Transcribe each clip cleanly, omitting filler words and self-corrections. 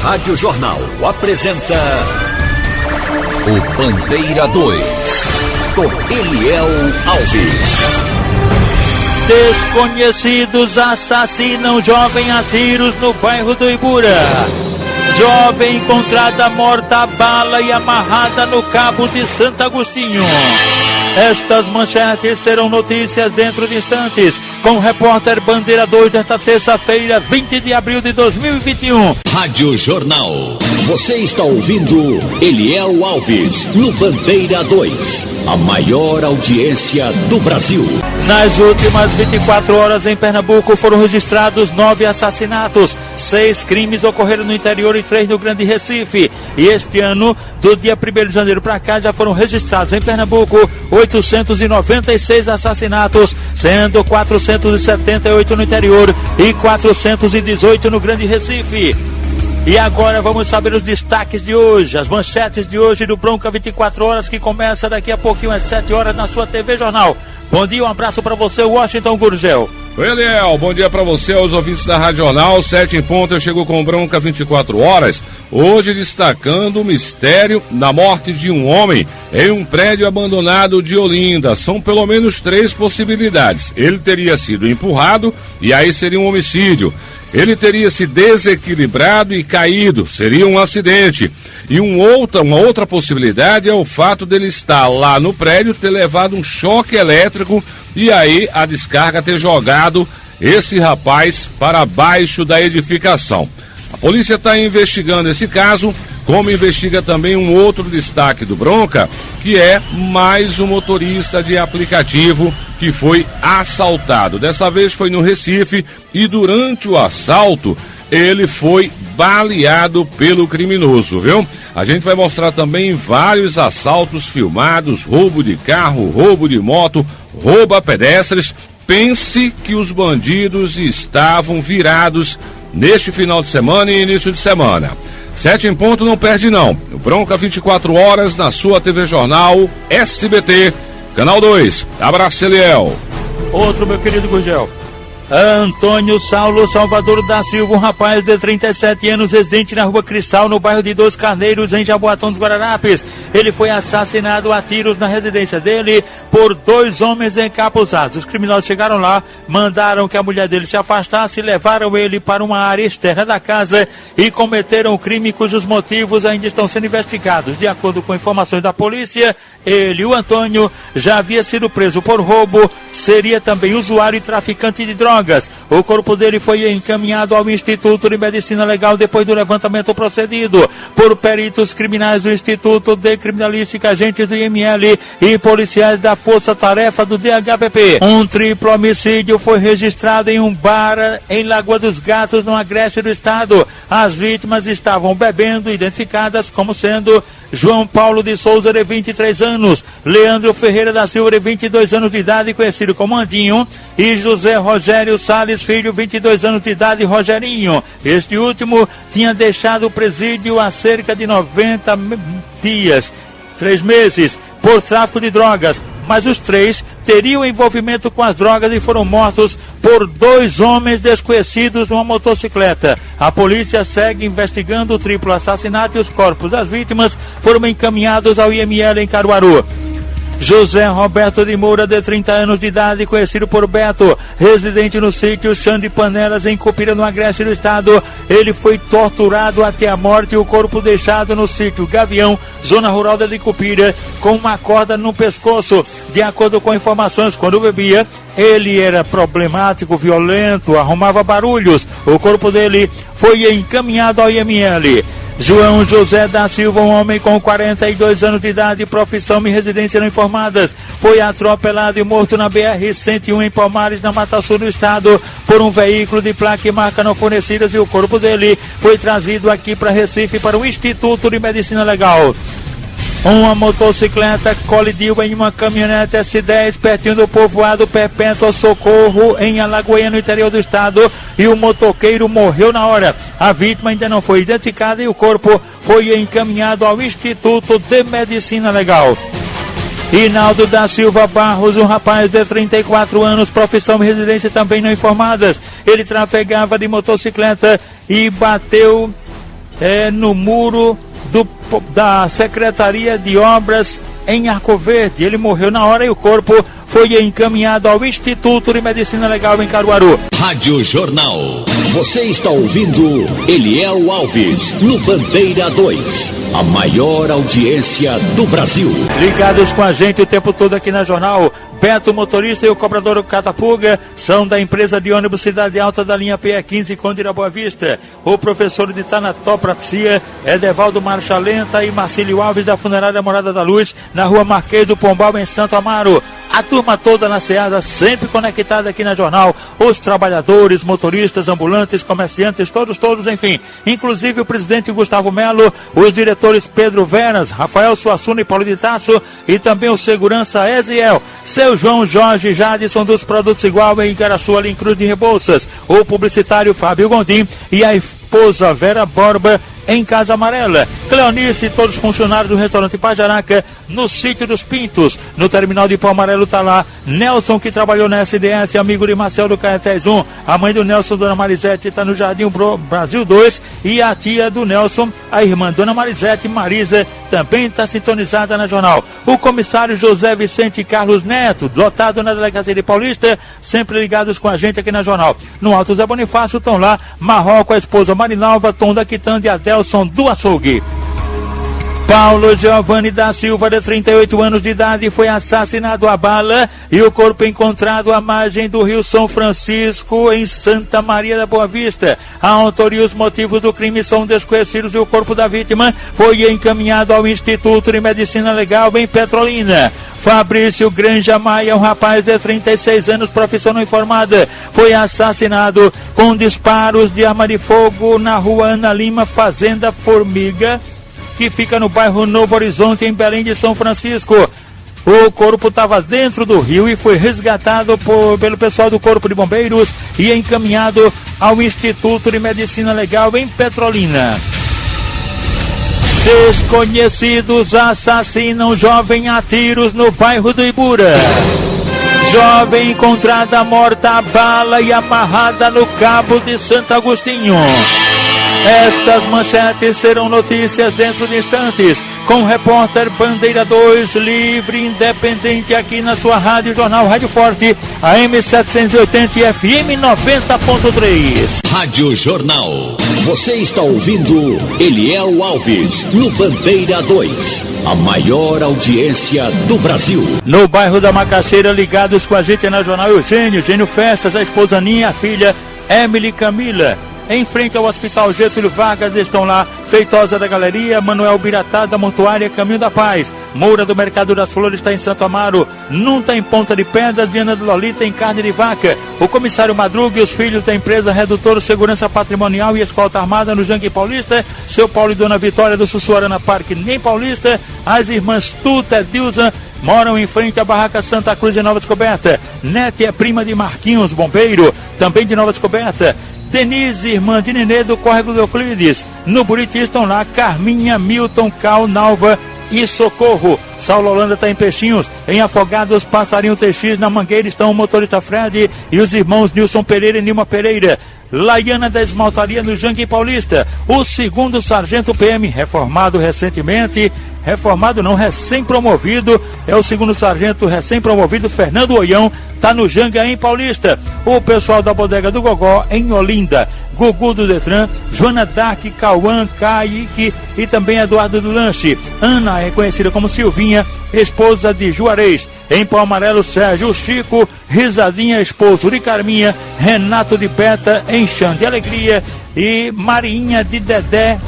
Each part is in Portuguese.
Rádio Jornal apresenta o Bandeira 2, com Eliel Alves. Desconhecidos assassinam jovem a tiros no bairro do Ibura. Jovem encontrada morta a bala e amarrada no cabo de Santo Agostinho. Estas manchetes serão notícias dentro de instantes, com o repórter Bandeira 2 desta terça-feira, 20 de abril de 2021. Rádio Jornal. Você está ouvindo Eliel Alves no Bandeira 2, a maior audiência do Brasil. Nas últimas 24 horas em Pernambuco foram registrados 9 assassinatos. 6 crimes ocorreram no interior e 3 no Grande Recife. E este ano, do dia 1º de janeiro para cá, já foram registrados em Pernambuco 896 assassinatos, sendo 478 no interior e 418 no Grande Recife. E agora vamos saber os destaques de hoje, as manchetes de hoje do Bronca 24 horas, que começa daqui a pouquinho às 7 horas na sua TV Jornal. Bom dia, um abraço para você, Washington Gurgel. Oi, Eliel, bom dia para você, aos ouvintes da Rádio Jornal, 7 em ponto, eu chego com Bronca 24 horas, hoje destacando o mistério da morte de um homem em um prédio abandonado de Olinda. São pelo menos 3 possibilidades. Ele teria sido empurrado e aí seria um homicídio. Ele teria se desequilibrado e caído, seria um acidente. E uma outra possibilidade é o fato dele estar lá no prédio, ter levado um choque elétrico e aí a descarga ter jogado esse rapaz para baixo da edificação. A polícia está investigando esse caso, como investiga também um outro destaque do Bronca, que é mais um motorista de aplicativo que foi assaltado. Dessa vez foi no Recife e durante o assalto ele foi baleado pelo criminoso, viu? A gente vai mostrar também vários assaltos filmados, roubo de carro, roubo de moto, roubo a pedestres. Pense que os bandidos estavam virados neste final de semana e início de semana. 7 em ponto, não perde não. O Bronca 24 horas na sua TV Jornal SBT, Canal 2. Abraço, Eliel. Outro, meu querido Gurgel. Antônio Saulo Salvador da Silva, um rapaz de 37 anos, residente na Rua Cristal, no bairro de Dois Carneiros, em Jaboatão dos Guararapes. Ele foi assassinado a tiros na residência dele por 2 homens encapuzados. Os criminosos chegaram lá, mandaram que a mulher dele se afastasse, levaram ele para uma área externa da casa e cometeram o crime cujos motivos ainda estão sendo investigados. De acordo com informações da polícia, ele, o Antônio, já havia sido preso por roubo, seria também usuário e traficante de drogas. O corpo dele foi encaminhado ao Instituto de Medicina Legal depois do levantamento procedido por peritos criminais do Instituto de Criminalística, agentes do IML e policiais da Força Tarefa do DHPP. Um triplo homicídio foi registrado em um bar em Lagoa dos Gatos, no Agreste do Estado. As vítimas estavam bebendo, identificadas como sendo João Paulo de Souza, de 23 anos, Leandro Ferreira da Silva, de 22 anos de idade, conhecido como Andinho, e José Rogério Salles Filho, 22 anos de idade, Rogerinho. Este último tinha deixado o presídio há cerca de 90 dias, 3 meses, por tráfico de drogas, mas os 3 teriam envolvimento com as drogas e foram mortos por 2 homens desconhecidos numa motocicleta. A polícia segue investigando o triplo assassinato e os corpos das vítimas foram encaminhados ao IML em Caruaru. José Roberto de Moura, de 30 anos de idade, conhecido por Beto, residente no sítio Chão de Panelas, em Cupira, no Agreste do Estado. Ele foi torturado até a morte e o corpo deixado no sítio Gavião, zona rural de Cupira, com uma corda no pescoço. De acordo com informações, quando bebia, ele era problemático, violento, arrumava barulhos. O corpo dele foi encaminhado ao IML. João José da Silva, um homem com 42 anos de idade, profissão e residência não informadas, foi atropelado e morto na BR-101 em Palmares, na Mata Sul do Estado, por um veículo de placa e marca não fornecidas, e o corpo dele foi trazido aqui para Recife, para o Instituto de Medicina Legal. Uma motocicleta colidiu em uma caminhonete S10 pertinho do povoado Perpétua Socorro, em Alagoinha, no interior do estado, e o motoqueiro morreu na hora. A vítima ainda não foi identificada e o corpo foi encaminhado ao Instituto de Medicina Legal. Hinaldo da Silva Barros, um rapaz de 34 anos, profissão e residência também não informadas. Ele trafegava de motocicleta e bateu no muro da Secretaria de Obras em Arco Verde. Ele morreu na hora e o corpo foi encaminhado ao Instituto de Medicina Legal em Caruaru. Rádio Jornal. Você está ouvindo Eliel Alves no Bandeira 2, a maior audiência do Brasil. Ligados com a gente o tempo todo aqui na Jornal, Beto, motorista, e o cobrador Catapuga são da empresa de ônibus Cidade Alta da linha PE15 Conde da Boa Vista. O professor de Tanatopraxia, Edevaldo Marcha Lenta, e Marcílio Alves da Funerária Morada da Luz, na rua Marquês do Pombal, em Santo Amaro. A turma toda na Ceasa, sempre conectada aqui na Jornal. Os trabalhadores, motoristas, ambulantes, comerciantes, todos, enfim. Inclusive o presidente Gustavo Melo, os diretores Pedro Veras, Rafael Suassuna e Paulo de Tasso, e também o segurança Eziel, seu João Jorge Jadson dos Produtos Igual em Igaraçu, ali em Cruz de Rebouças, o publicitário Fábio Gondim e a esposa Vera Borba em Casa Amarela. Cleonice e todos os funcionários do restaurante Pajaraca, no Sítio dos Pintos, no terminal de Pau Amarelo tá lá Nelson, que trabalhou na SDS, amigo de Marcel do Caetés 1, a mãe do Nelson, Dona Marisete, está no Jardim Brasil 2, e a tia do Nelson, a irmã Dona Marisete, Marisa, também está sintonizada na Jornal. O comissário José Vicente Carlos Neto, lotado na Delegacia de Paulista, sempre ligados com a gente aqui na Jornal. No Alto Zé Bonifácio estão lá Marroco, a esposa Marinalva, Tom da Quitanda e Adelson do Açougue. Paulo Giovanni da Silva, de 38 anos de idade, foi assassinado a bala e o corpo encontrado à margem do Rio São Francisco, em Santa Maria da Boa Vista. A autoria e os motivos do crime são desconhecidos e o corpo da vítima foi encaminhado ao Instituto de Medicina Legal em Petrolina. Fabrício Granja Maia, um rapaz de 36 anos, profissão não informada, foi assassinado com disparos de arma de fogo na rua Ana Lima, Fazenda Formiga, que fica no bairro Novo Horizonte, em Belém de São Francisco. O corpo estava dentro do rio e foi resgatado pelo pessoal do Corpo de Bombeiros e encaminhado ao Instituto de Medicina Legal em Petrolina. Desconhecidos assassinam jovem a tiros no bairro do Ibura. Jovem encontrada morta a bala e amarrada no Cabo de Santo Agostinho. Estas manchetes serão notícias dentro de instantes, com o repórter Bandeira 2, livre, independente, aqui na sua Rádio Jornal, Rádio Forte, AM 780 e FM 90.3. Rádio Jornal. Você está ouvindo Eliel Alves no Bandeira 2, a maior audiência do Brasil. No bairro da Macaxeira, ligados com a gente na Jornal, Eugênio Festas, a esposa Ninha, a filha Emily Camila. Em frente ao Hospital Getúlio Vargas estão lá Feitosa da Galeria, Manuel Biratá da Mortuária Caminho da Paz, Moura do Mercado das Flores está em Santo Amaro, Nunta em Ponta de Pedras, Diana do Lolita em Carne de Vaca, o comissário Madruga e os filhos da empresa Redutor Segurança Patrimonial e Escolta Armada no Jangue Paulista, seu Paulo e Dona Vitória do Sussuarana Parque nem Paulista, as irmãs Tuta e Dilza moram em frente à Barraca Santa Cruz em Nova Descoberta, Nete é prima de Marquinhos, bombeiro, também de Nova Descoberta, Denise, irmã de Nenê do Córrego do Euclides. No Buriti estão lá Carminha, Milton, Cal, Nalva e Socorro. Saulo Holanda está em Peixinhos. Em Afogados, Passarinho TX. Na Mangueira estão o motorista Fred e os irmãos Nilson Pereira e Nilma Pereira. Laiana da Esmaltaria no Jangue Paulista. O segundo sargento PM, reformado recentemente, recém-promovido, é o segundo sargento recém-promovido, Fernando Oião, está no Janga em Paulista. O pessoal da Bodega do Gogó em Olinda, Gugu do Detran, Joana Dark, Cauã, Kaique e também Eduardo do Lanche. Ana é conhecida como Silvinha, esposa de Juarez. Em Pau Amarelo, Sérgio Chico, Risadinha, esposo de Carminha, Renato de Beta, em Chão de Alegria e Marinha de Dedé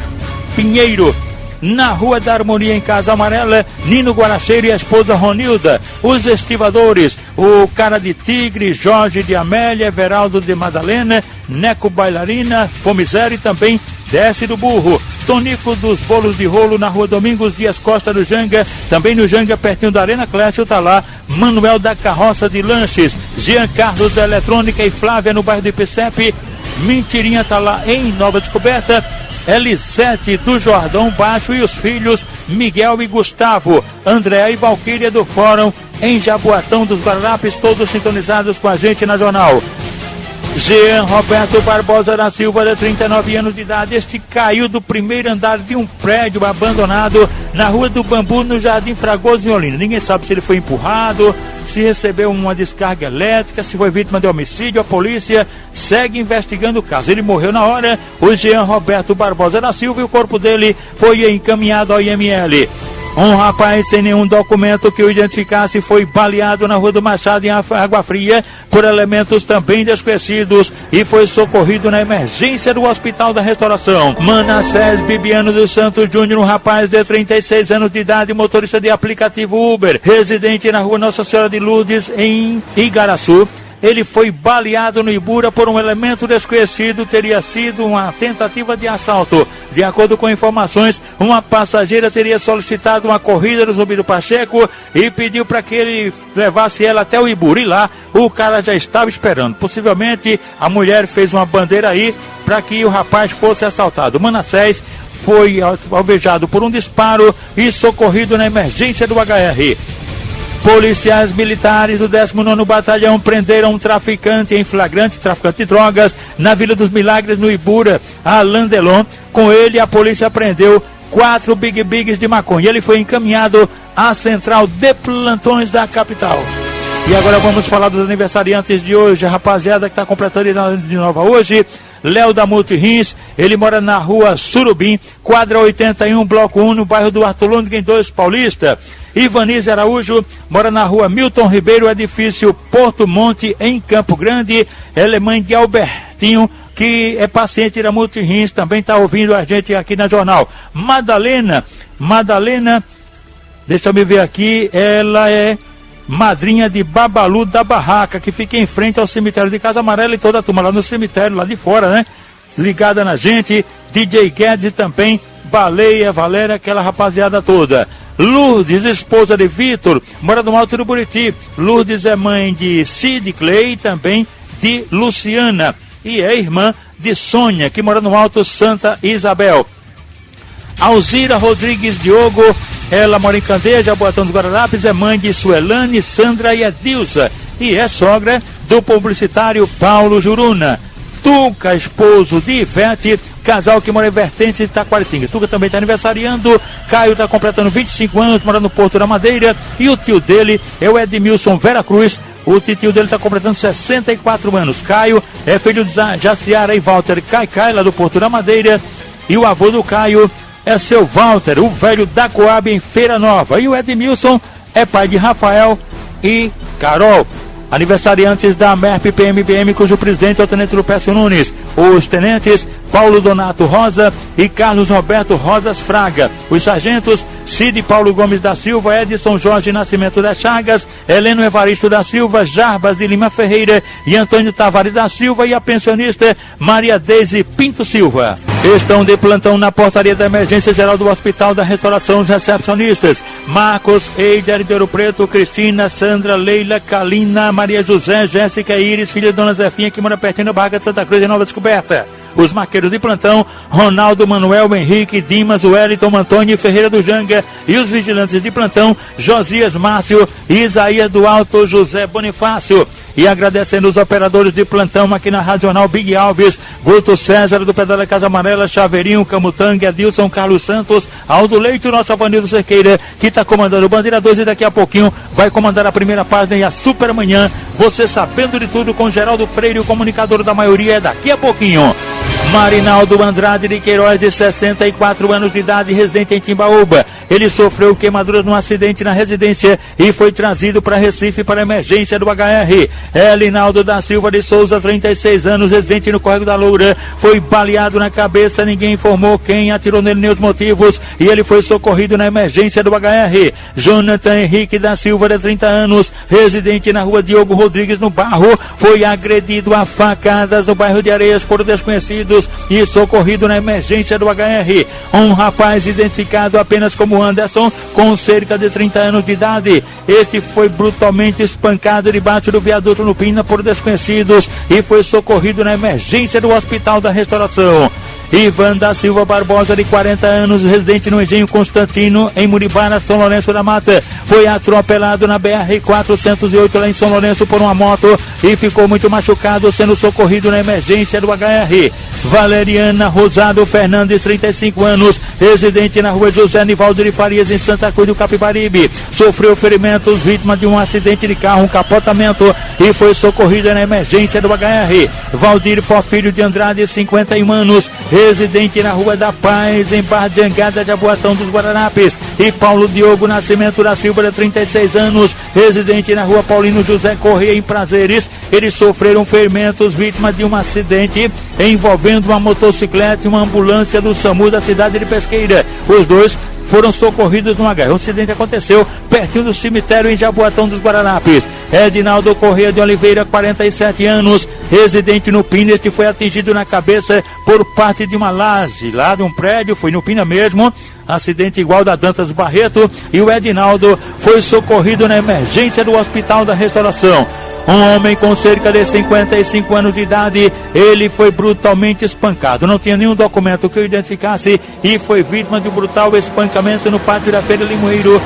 Pinheiro. Na Rua da Harmonia, em Casa Amarela, Nino Guaracheiro e a esposa Ronilda. Os estivadores, o Cara de Tigre, Jorge de Amélia, Everaldo de Madalena, Neco Bailarina, Fome Zero e também Desce do Burro. Tonico dos Bolos de Rolo, na Rua Domingos Dias Costa do Janga, também no Janga, pertinho da Arena Clécio, tá lá Manuel da Carroça de Lanches, Jean Carlos da Eletrônica e Flávia no bairro do Ipecep. Mentirinha tá lá em Nova Descoberta. Elisete do Jordão Baixo e os filhos Miguel e Gustavo, André e Valquíria do Fórum em Jaboatão dos Guararapes, todos sintonizados com a gente na Jornal. Jean Roberto Barbosa da Silva, de 39 anos de idade. Este caiu do primeiro andar de um prédio abandonado na Rua do Bambu, no Jardim Fragoso, em Olinda. Ninguém sabe se ele foi empurrado, se recebeu uma descarga elétrica, se foi vítima de homicídio. A polícia segue investigando o caso. Ele morreu na hora, o Jean Roberto Barbosa da Silva, e o corpo dele foi encaminhado ao IML. Um rapaz sem nenhum documento que o identificasse foi baleado na Rua do Machado, em Água Fria, por elementos também desconhecidos, e foi socorrido na emergência do Hospital da Restauração. Manassés Bibiano dos Santos Júnior, um rapaz de 36 anos de idade, motorista de aplicativo Uber, residente na Rua Nossa Senhora de Lourdes, em Igaraçu. Ele foi baleado no Ibura por um elemento desconhecido. Teria sido uma tentativa de assalto. De acordo com informações, uma passageira teria solicitado uma corrida no Zumbi do Pacheco e pediu para que ele levasse ela até o Ibura. E lá o cara já estava esperando. Possivelmente a mulher fez uma bandeira aí para que o rapaz fosse assaltado. Manassés foi alvejado por um disparo e socorrido na emergência do HR. Policiais militares do 19º Batalhão prenderam um traficante em flagrante, traficante de drogas, na Vila dos Milagres, no Ibura, Alain Delon. Com ele, a polícia prendeu 4 bigs de maconha. Ele foi encaminhado à central de plantões da capital. E agora vamos falar dos aniversariantes de hoje. A rapaziada que está completando de nova hoje: Léo da Multirins, ele mora na Rua Surubim, quadra 81, bloco 1, no bairro do Arthur Lundgren 2, Paulista. Ivanise Araújo mora na Rua Milton Ribeiro, edifício Porto Monte, em Campo Grande. Ela é mãe de Albertinho, que é paciente da Multirins, também está ouvindo a gente aqui na Jornal. Madalena, deixa eu me ver aqui, ela é madrinha de Babalu da Barraca, que fica em frente ao cemitério de Casa Amarela, e toda a turma lá no cemitério, lá de fora, né? Ligada na gente. DJ Guedes e também Baleia, Valéria, aquela rapaziada toda. Lourdes, esposa de Vitor, mora no Alto do Buriti. Lourdes é mãe de Cid Clay e também de Luciana, e é irmã de Sônia, que mora no Alto Santa Isabel. Alzira Rodrigues Diogo, ela mora em Candeia, Jaboatão dos Guararapes, é mãe de Suelane, Sandra e Edilza, e é sogra do publicitário Paulo Juruna. Tuca, esposo de Ivete, casal que mora em Vertentes de Taquaritinga. Tuca também está aniversariando. Caio está completando 25 anos, mora no Porto da Madeira, e o tio dele é o Edmilson Vera Cruz. O tio dele está completando 64 anos. Caio é filho de Jaciara e Walter Caicai, lá do Porto da Madeira, e o avô do Caio é seu Walter, o velho da Coab, em Feira Nova. E o Edmilson é pai de Rafael e Carol. Aniversariantes da MERP PMBM, cujo presidente é o tenente Lupécio Nunes. Os tenentes Paulo Donato Rosa e Carlos Roberto Rosas Fraga. Os sargentos Cid Paulo Gomes da Silva, Edson Jorge Nascimento das Chagas, Heleno Evaristo da Silva, Jarbas de Lima Ferreira e Antônio Tavares da Silva, e a pensionista Maria Deise Pinto Silva. Estão de plantão na portaria da Emergência Geral do Hospital da Restauração os recepcionistas: Marcos, Eider de Ouro Preto, Cristina, Sandra, Leila, Kalina, Maria José, Jéssica Iris, filha de Dona Zefinha, que mora pertinho da Barra de Santa Cruz, em Nova Descoberta. Os maqueiros de plantão: Ronaldo, Manuel, Henrique, Dimas, Wellington, Antônio Ferreira do Janga, e os vigilantes de plantão: Josias Márcio e Isaías do Alto, José Bonifácio. E agradecendo os operadores de plantão aqui na Radional: Big Alves, Guto César do Pedala Casa Amarela, Chaveirinho, Camutanga, Adilson, Carlos Santos, Aldo Leite, o nosso Avanildo Cerqueira, que está comandando o Bandeira 2, e daqui a pouquinho vai comandar a primeira página e a Super Manhã. Você sabendo de tudo com Geraldo Freire, o comunicador da maioria, é daqui a pouquinho. Marinaldo Andrade de Queiroz, de 64 anos de idade, residente em Timbaúba. Ele sofreu queimaduras num acidente na residência e foi trazido para Recife para emergência do HR. Elinaldo da Silva de Souza, 36 anos, residente no Córrego da Loura, foi baleado na cabeça. Ninguém informou quem atirou nele nem os motivos, e ele foi socorrido na emergência do HR. Jonathan Henrique da Silva, de 30 anos, residente na Rua Diogo Rodrigues, no Barro, foi agredido a facadas no bairro de Areias por desconhecidos e socorrido na emergência do HR. Um rapaz identificado apenas como Anderson, com cerca de 30 anos de idade. Este foi brutalmente espancado debaixo do viaduto no Pina por desconhecidos e foi socorrido na emergência do Hospital da Restauração. Ivan da Silva Barbosa, de 40 anos, residente no Engenho Constantino, em Muribara, São Lourenço da Mata, foi atropelado na BR-408 lá em São Lourenço por uma moto e ficou muito machucado, sendo socorrido na emergência do HR. Valeriana Rosado Fernandes, 35 anos, residente na rua José Nivaldo de Farias, em Santa Cruz do Capibaribe, sofreu ferimentos, vítima de um acidente de carro, um capotamento, e foi socorrida na emergência do HR. Valdir Porfírio de Andrade, 51 anos, residente na rua da Paz, em Barra de Jangada, Jaboatão dos Guararapes, e Paulo Diogo Nascimento da Silva, de 36 anos, residente na rua Paulino José Correia, em Prazeres. Eles sofreram ferimentos, vítimas de um acidente envolvendo uma motocicleta e uma ambulância do SAMU da cidade de Pesqueira. Os dois foram socorridos no HR. O acidente aconteceu pertinho do cemitério em Jaboatão dos Guararapes. Edinaldo Correia de Oliveira, 47 anos, residente no Pina, este foi atingido na cabeça por parte de uma laje lá de um prédio, foi no Pina mesmo, acidente igual da Dantas Barreto, e o Edinaldo foi socorrido na emergência do Hospital da Restauração. Um homem com cerca de 55 anos de idade, ele foi brutalmente espancado. Não tinha nenhum documento que o identificasse e foi vítima de um brutal espancamento no pátio da Feira Limoeiro.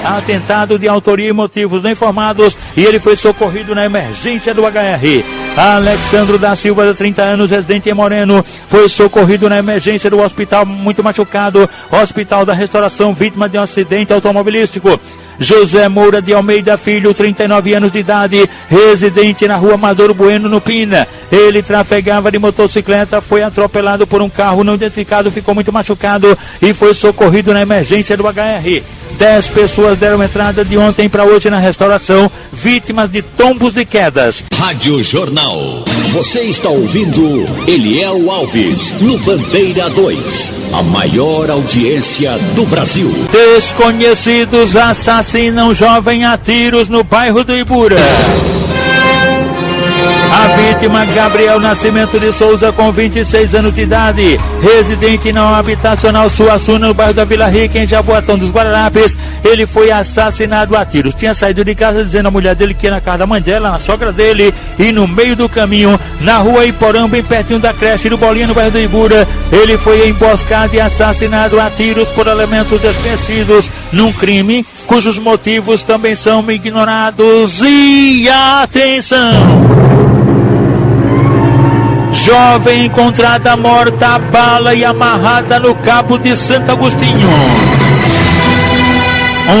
Atentado de autoria e motivos não informados, e ele foi socorrido na emergência do HR. Alexandro da Silva, de 30 anos, residente em Moreno, foi socorrido na emergência do hospital, muito machucado, Hospital da Restauração, vítima de um acidente automobilístico. José Moura de Almeida Filho, 39 anos de idade, residente na rua Amador Bueno, no Pina. Ele trafegava de motocicleta, foi atropelado por um carro não identificado, ficou muito machucado e foi socorrido na emergência do HR. 10 pessoas deram entrada de ontem para hoje na restauração, vítimas de tombos de quedas. Rádio Jornal. Você está ouvindo Eliel Alves, no Bandeira 2. A maior audiência do Brasil. Desconhecidos assassinam jovem a tiros no bairro do Ibura. A vítima, Gabriel Nascimento de Souza, com 26 anos de idade, residente na habitacional Suassuna, no bairro da Vila Rica, em Jaboatão dos Guararapes, ele foi assassinado a tiros. Tinha saído de casa dizendo a mulher dele que ia na casa da mãe dela, na sogra dele, e no meio do caminho, na rua Iporã, bem pertinho da creche do Bolinha, no bairro do Ibura, ele foi emboscado e assassinado a tiros por elementos desconhecidos num crime cujos motivos também são ignorados. E atenção! Jovem encontrada morta a bala e amarrada no cabo de Santo Agostinho.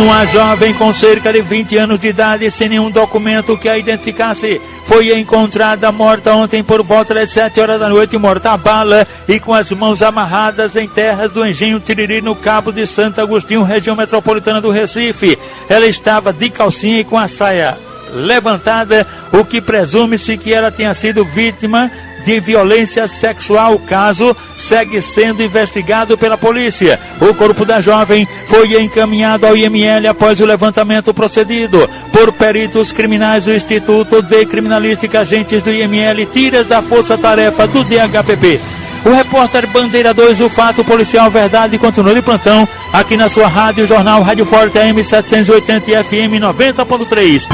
Uma jovem com cerca de 20 anos de idade, sem nenhum documento que a identificasse, foi encontrada morta ontem por volta das 7 horas da noite, morta a bala e com as mãos amarradas em terras do Engenho Tiriri, no cabo de Santo Agostinho, região metropolitana do Recife. Ela estava de calcinha e com a saia levantada, o que presume-se que ela tenha sido vítima de violência sexual. O caso segue sendo investigado pela polícia. O corpo da jovem foi encaminhado ao IML após o levantamento procedido por peritos criminais do Instituto de Criminalística, agentes do IML, tiras da Força Tarefa do DHPP. O repórter Bandeira 2, o fato policial verdade, continua de plantão aqui na sua Rádio Jornal, Rádio Forte AM 780 e FM 90.3.